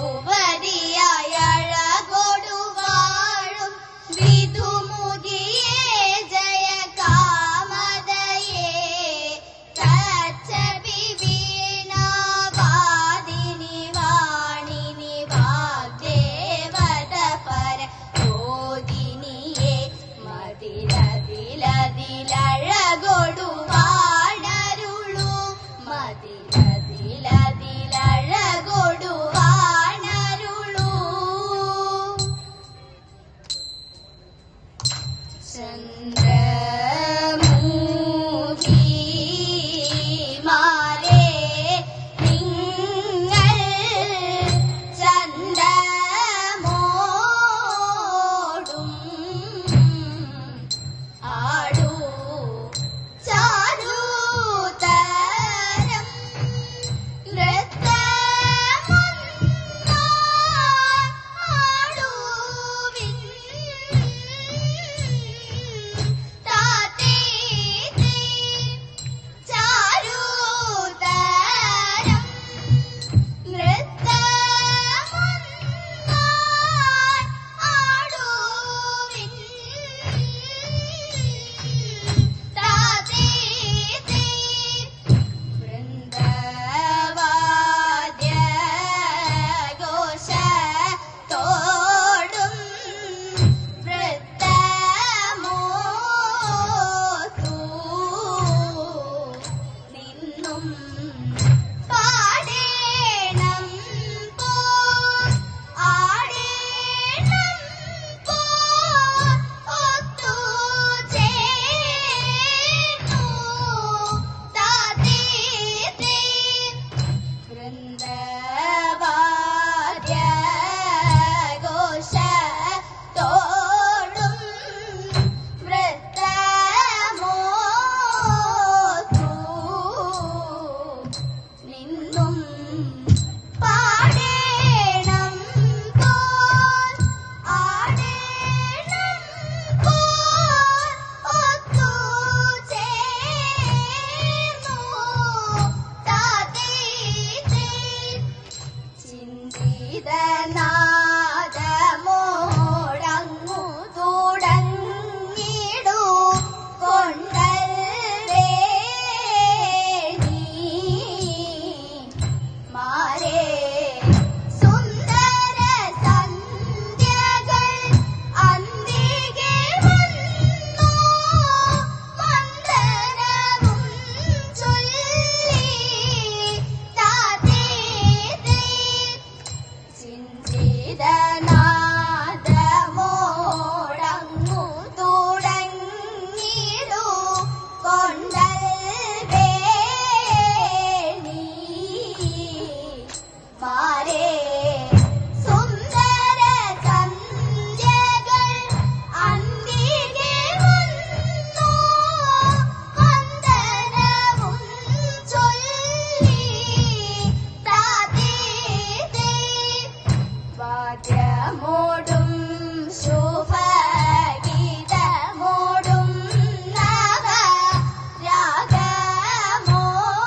യുവതിയായ അഴകൊടു വാഴും വിധുമുഖിയേ ജയ കാമതയേ തച്ചവി വീണാവാദിനി വാണിനി വാഗ്ദേവത പര ജ്യോതിനിയേ മതിലതിലതിലഴകൊടു വാണരുളു മതിലതിലതിലഴകൊടു വാണരുളു ചന്ദ്രമുഖിമാരേ നിങ്ങൾ ചന്ദമോടും ആടൂ ചാരുതരം നൃത്തമൊന്നാടുവിൻ താതേതേ ചാരുതരം നൃത്തമൊന്നാടുവിൻ താതേതേ വൃന്ദവാദ്യ ഘോഷത്തോടും വൃത്തമോത്തു നിന്നും പാടേണം പോ ആടേണം പോ ഒത്തു ചേർന്നു താതേതേ വൃന്ദവാദ്യ ഘോഷത്തോടും വൃത്തമോത്തു നിന്നും പാടേണം പോൽ ആടേണം പോൽ ഒത്തു ചേർന്നു താതേതേ ചിന്തിതനാദമോടങ്ങു തുടങ്ങിടൂ കൊണ്ടൽ വേണി മാരേ സുന്ദര സന്ധ്യകൾ അന്തികെ വന്നു വന്ദനവും ചൊല്ലി താതേതേ ചിന്തിതനാദമോടങ്ങു തുടങ്ങിടൂ കൊണ്ടൽ വേണി മാരേ സുന്ദര സന്ധ്യകൾ അന്തികെ വന്നു വന്ദനവും ചൊല്ലി താതേതേ വാദ്യമോടും ശുഭഗീതമോടും നവ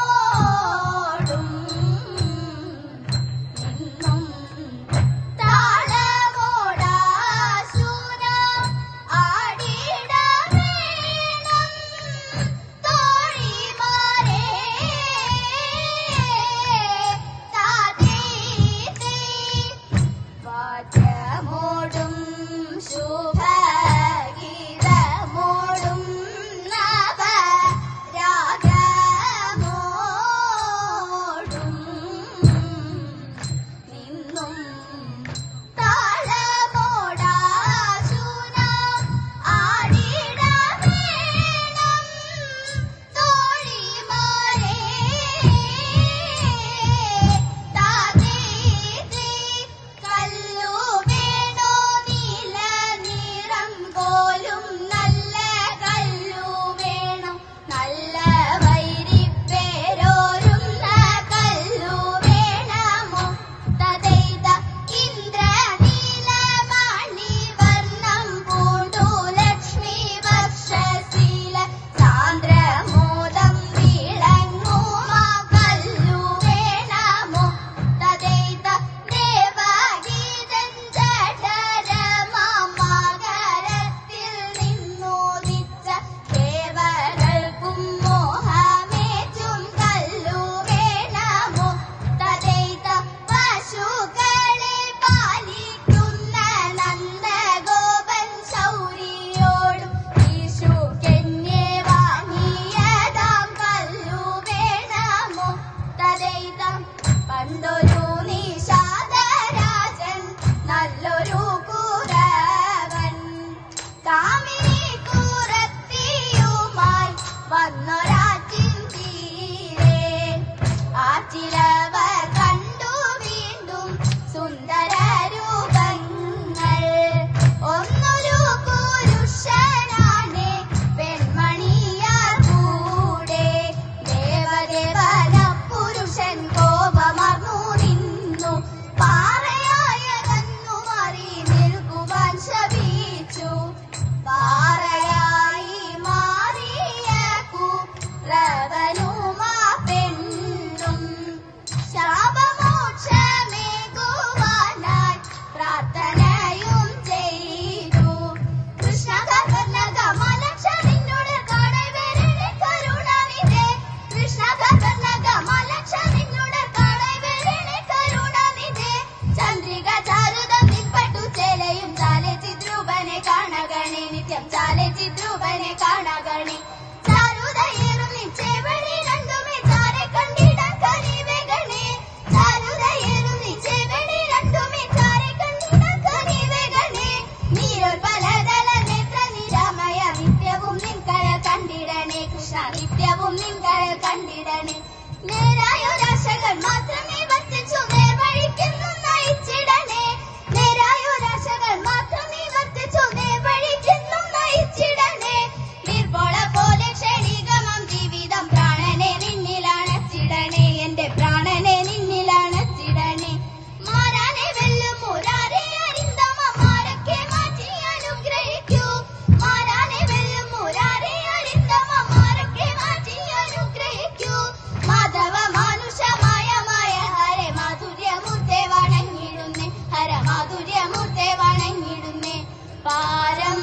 രാഗമോടും നിന്നും താളമോടാശുര ആടിടവേണം തോഴിമാരേ താതേതേ വാദ്യമോടും ശുഭഗീതമോടും നവ രാഗമോടും നിന്നും താളമോടാശുന ആടിടവേണം തോഴിമാരേ താതേതേ കല്ലു വേണോ നീല ചാരുതം നിൽപ്പട്ടു ചേലയും ചാലെ ചിദ്രൂപനെ കാണകണേ നിത്യം ചാലെ ചിദ്രൂപനെ കാണകണേ ചാരുതയേറും നിച്ചേവടി രണ്ടുമേ ചാരെ കണ്ടിടാൻ കനിവേഗണേ ചാരുതയേറും നിച്ചേവടി രണ്ടുമേ ചാരെ കണ്ടിടാൻ കനിവേഗണേ നീരൊരു പലതല നേത്ര നിരാമയ നിത്യവും നിൻകഴ കണ്ടിടണേ കൃഷ്ണ നിത്യവും നിൻകഴ കണ്ടിടണേ നേരായൊരാശകൾ മാത്രമേ വർത്തിച്ചു നേർവഴിക്കെന്നും നയിച്ചിടണേ നേരായൊരാശകൾ മാത്രമേ വർത്തിച്ചു നേർവഴിക്കെന്നും നയിച്ചിടണേ നീർപോള പോലെ ക്ഷണികമം ജീവിതം പ്രാണനെ നിന്നിലാണച്ചിടണേ എന്റെ പ്രാണനെ നിന്നിലാണച്ചിടണേ മാരാനെ വെല്ലും മുരാരെ അരിന്തമമാരൊക്കെ മാറ്റി അനുഗ്രഹിക്കൂ മാരാനെ വെല്ലും മുരാരെ അരിന്തമമാരൊക്കെ മാറ്റി അനുഗ്രഹിക്കൂ മാധവ മാനുഷമായ മായ ഹര മാധുര്യമൂർത്തെ വണങ്ങിടുന്നേ ഹര മാധുര്യമൂർത്തെ വണങ്ങിടുന്നേ പാരം